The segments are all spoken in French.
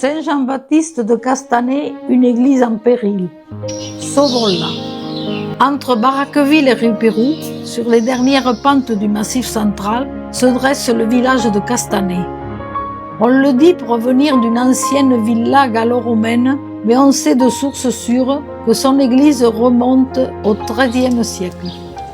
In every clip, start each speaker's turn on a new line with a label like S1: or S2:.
S1: Saint-Jean-Baptiste de Castanet, une église en péril. Sauvons-la. Entre Barraqueville et Rue-Pérou, sur les dernières pentes du Massif central, se dresse le village de Castanet. On le dit provenir d'une ancienne villa gallo-romaine, mais on sait de sources sûres que son église remonte au XIIIe siècle.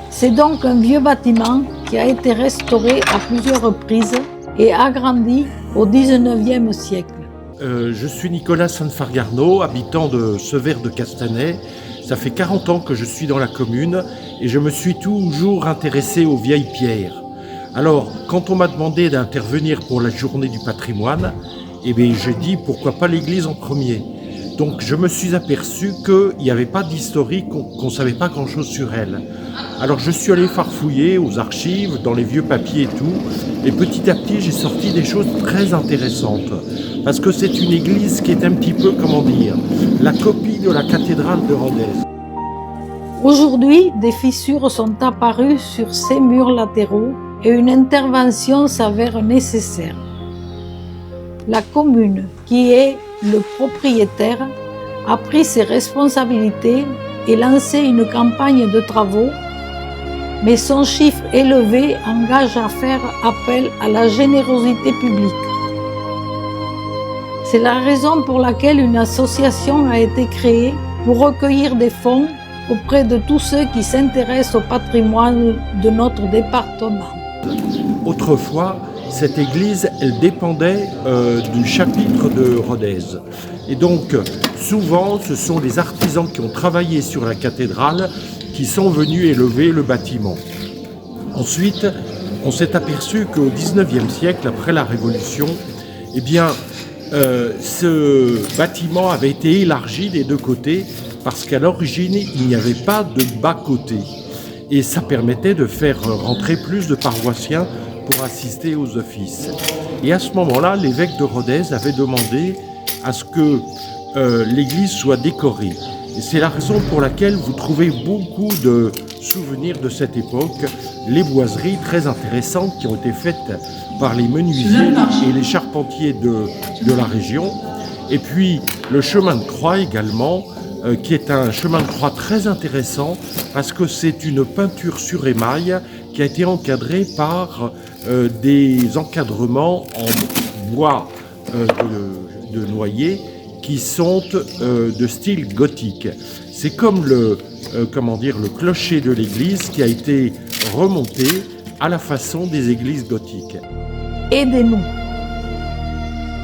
S1: C'est donc un vieux bâtiment qui a été restauré à plusieurs reprises et agrandi au XIXe siècle.
S2: Je suis Nicolas Sanfargarno, habitant de Severs de Castanet. Ça fait 40 ans que je suis dans la commune et je me suis toujours intéressé aux vieilles pierres. Alors, quand on m'a demandé d'intervenir pour la journée du patrimoine, j'ai dit pourquoi pas l'église en premier. Donc je me suis aperçu qu'il n'y avait pas d'historique, qu'on ne savait pas grand-chose sur elle. Alors je suis allé farfouiller aux archives, dans les vieux papiers et tout, et petit à petit j'ai sorti des choses très intéressantes. Parce que c'est une église qui est un petit peu, la copie de la cathédrale de Rodez.
S1: Aujourd'hui, des fissures sont apparues sur ces murs latéraux et une intervention s'avère nécessaire. La commune, qui est le propriétaire, a pris ses responsabilités et lancé une campagne de travaux, mais son chiffre élevé engage à faire appel à la générosité publique. C'est la raison pour laquelle une association a été créée pour recueillir des fonds auprès de tous ceux qui s'intéressent au patrimoine de notre département.
S2: Autrefois, cette église, elle dépendait du chapitre de Rodez. Et donc, souvent, ce sont les artisans qui ont travaillé sur la cathédrale qui sont venus élever le bâtiment. Ensuite, on s'est aperçu qu'au XIXe siècle, après la Révolution, ce bâtiment avait été élargi des deux côtés parce qu'à l'origine, il n'y avait pas de bas-côté. Et ça permettait de faire rentrer plus de paroissiens pour assister aux offices. Et à ce moment-là, l'évêque de Rodez avait demandé à ce que l'église soit décorée. Et c'est la raison pour laquelle vous trouvez beaucoup de souvenirs de cette époque, les boiseries très intéressantes qui ont été faites par les menuisiers et les charpentiers de la région. Et puis le chemin de croix également, qui est un chemin de croix très intéressant parce que c'est une peinture sur émail qui a été encadrée par des encadrements en bois de noyer qui sont de style gothique. C'est comme le clocher de l'église qui a été remonté à la façon des églises gothiques.
S1: Aidez-nous.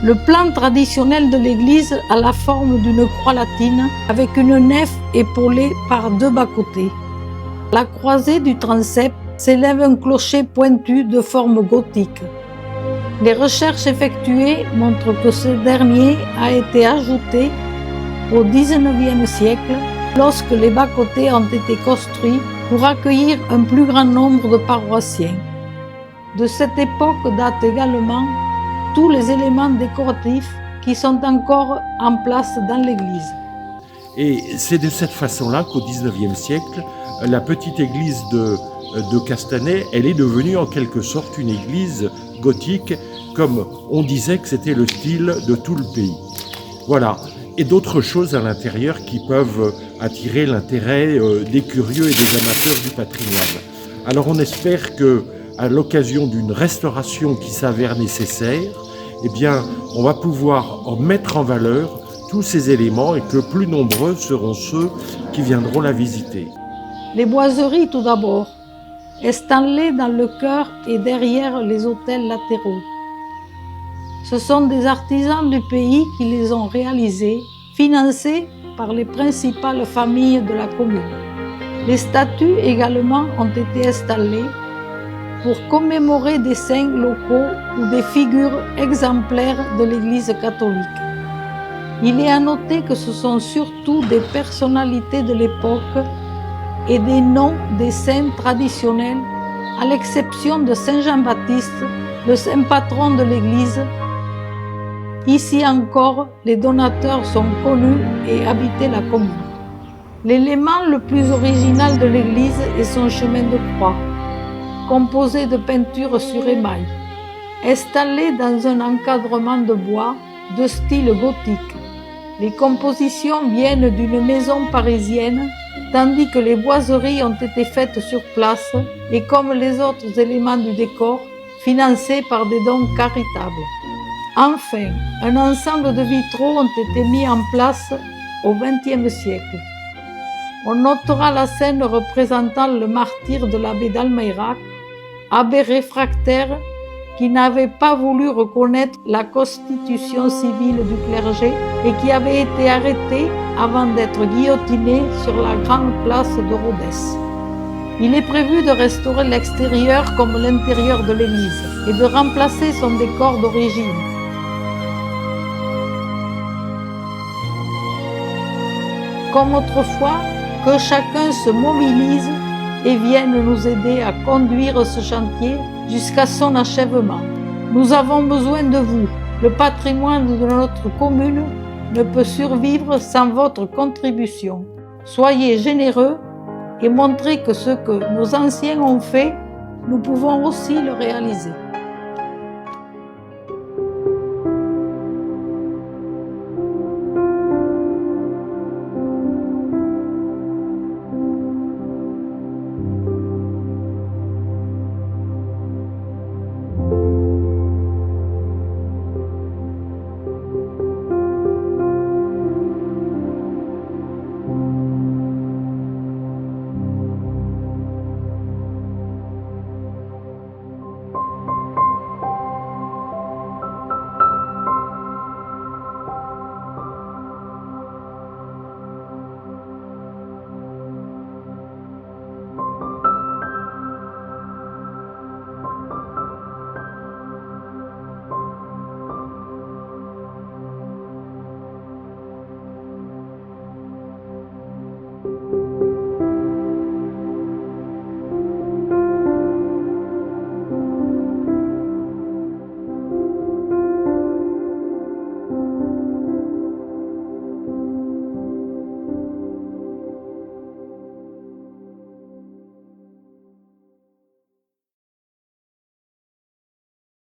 S1: Le plan traditionnel de l'église a la forme d'une croix latine avec une nef épaulée par deux bas-côtés. À la croisée du transept s'élève un clocher pointu de forme gothique. Les recherches effectuées montrent que ce dernier a été ajouté au XIXe siècle lorsque les bas-côtés ont été construits pour accueillir un plus grand nombre de paroissiens. De cette époque datent également tous les éléments décoratifs qui sont encore en place dans l'église.
S2: Et c'est de cette façon-là qu'au XIXe siècle, la petite église de Castanet, elle est devenue en quelque sorte une église gothique, comme on disait que c'était le style de tout le pays. Voilà. Et d'autres choses à l'intérieur qui peuvent attirer l'intérêt des curieux et des amateurs du patrimoine. Alors on espère que, à l'occasion d'une restauration qui s'avère nécessaire, on va pouvoir mettre en valeur tous ces éléments et que plus nombreux seront ceux qui viendront la visiter.
S1: Les boiseries tout d'abord, installées dans le chœur et derrière les autels latéraux. Ce sont des artisans du pays qui les ont réalisées, financés par les principales familles de la commune. Les statues également ont été installées pour commémorer des saints locaux ou des figures exemplaires de l'Église catholique. Il est à noter que ce sont surtout des personnalités de l'époque et des noms des saints traditionnels, à l'exception de Saint Jean-Baptiste, le saint patron de l'Église. Ici encore, les donateurs sont connus et habitaient la commune. L'élément le plus original de l'église est son chemin de croix, composé de peintures sur émail. Installé dans un encadrement de bois, de style gothique. Les compositions viennent d'une maison parisienne, tandis que les boiseries ont été faites sur place et, comme les autres éléments du décor, financés par des dons caritables. Enfin, un ensemble de vitraux ont été mis en place au XXe siècle. On notera la scène représentant le martyre de l'abbé d'Almeyrac, abbé réfractaire qui n'avait pas voulu reconnaître la constitution civile du clergé et qui avait été arrêté avant d'être guillotiné sur la grande place de Rodez. Il est prévu de restaurer l'extérieur comme l'intérieur de l'église et de remplacer son décor d'origine. Comme autrefois, que chacun se mobilise et vienne nous aider à conduire ce chantier jusqu'à son achèvement. Nous avons besoin de vous. Le patrimoine de notre commune ne peut survivre sans votre contribution. Soyez généreux et montrez que ce que nos anciens ont fait, nous pouvons aussi le réaliser.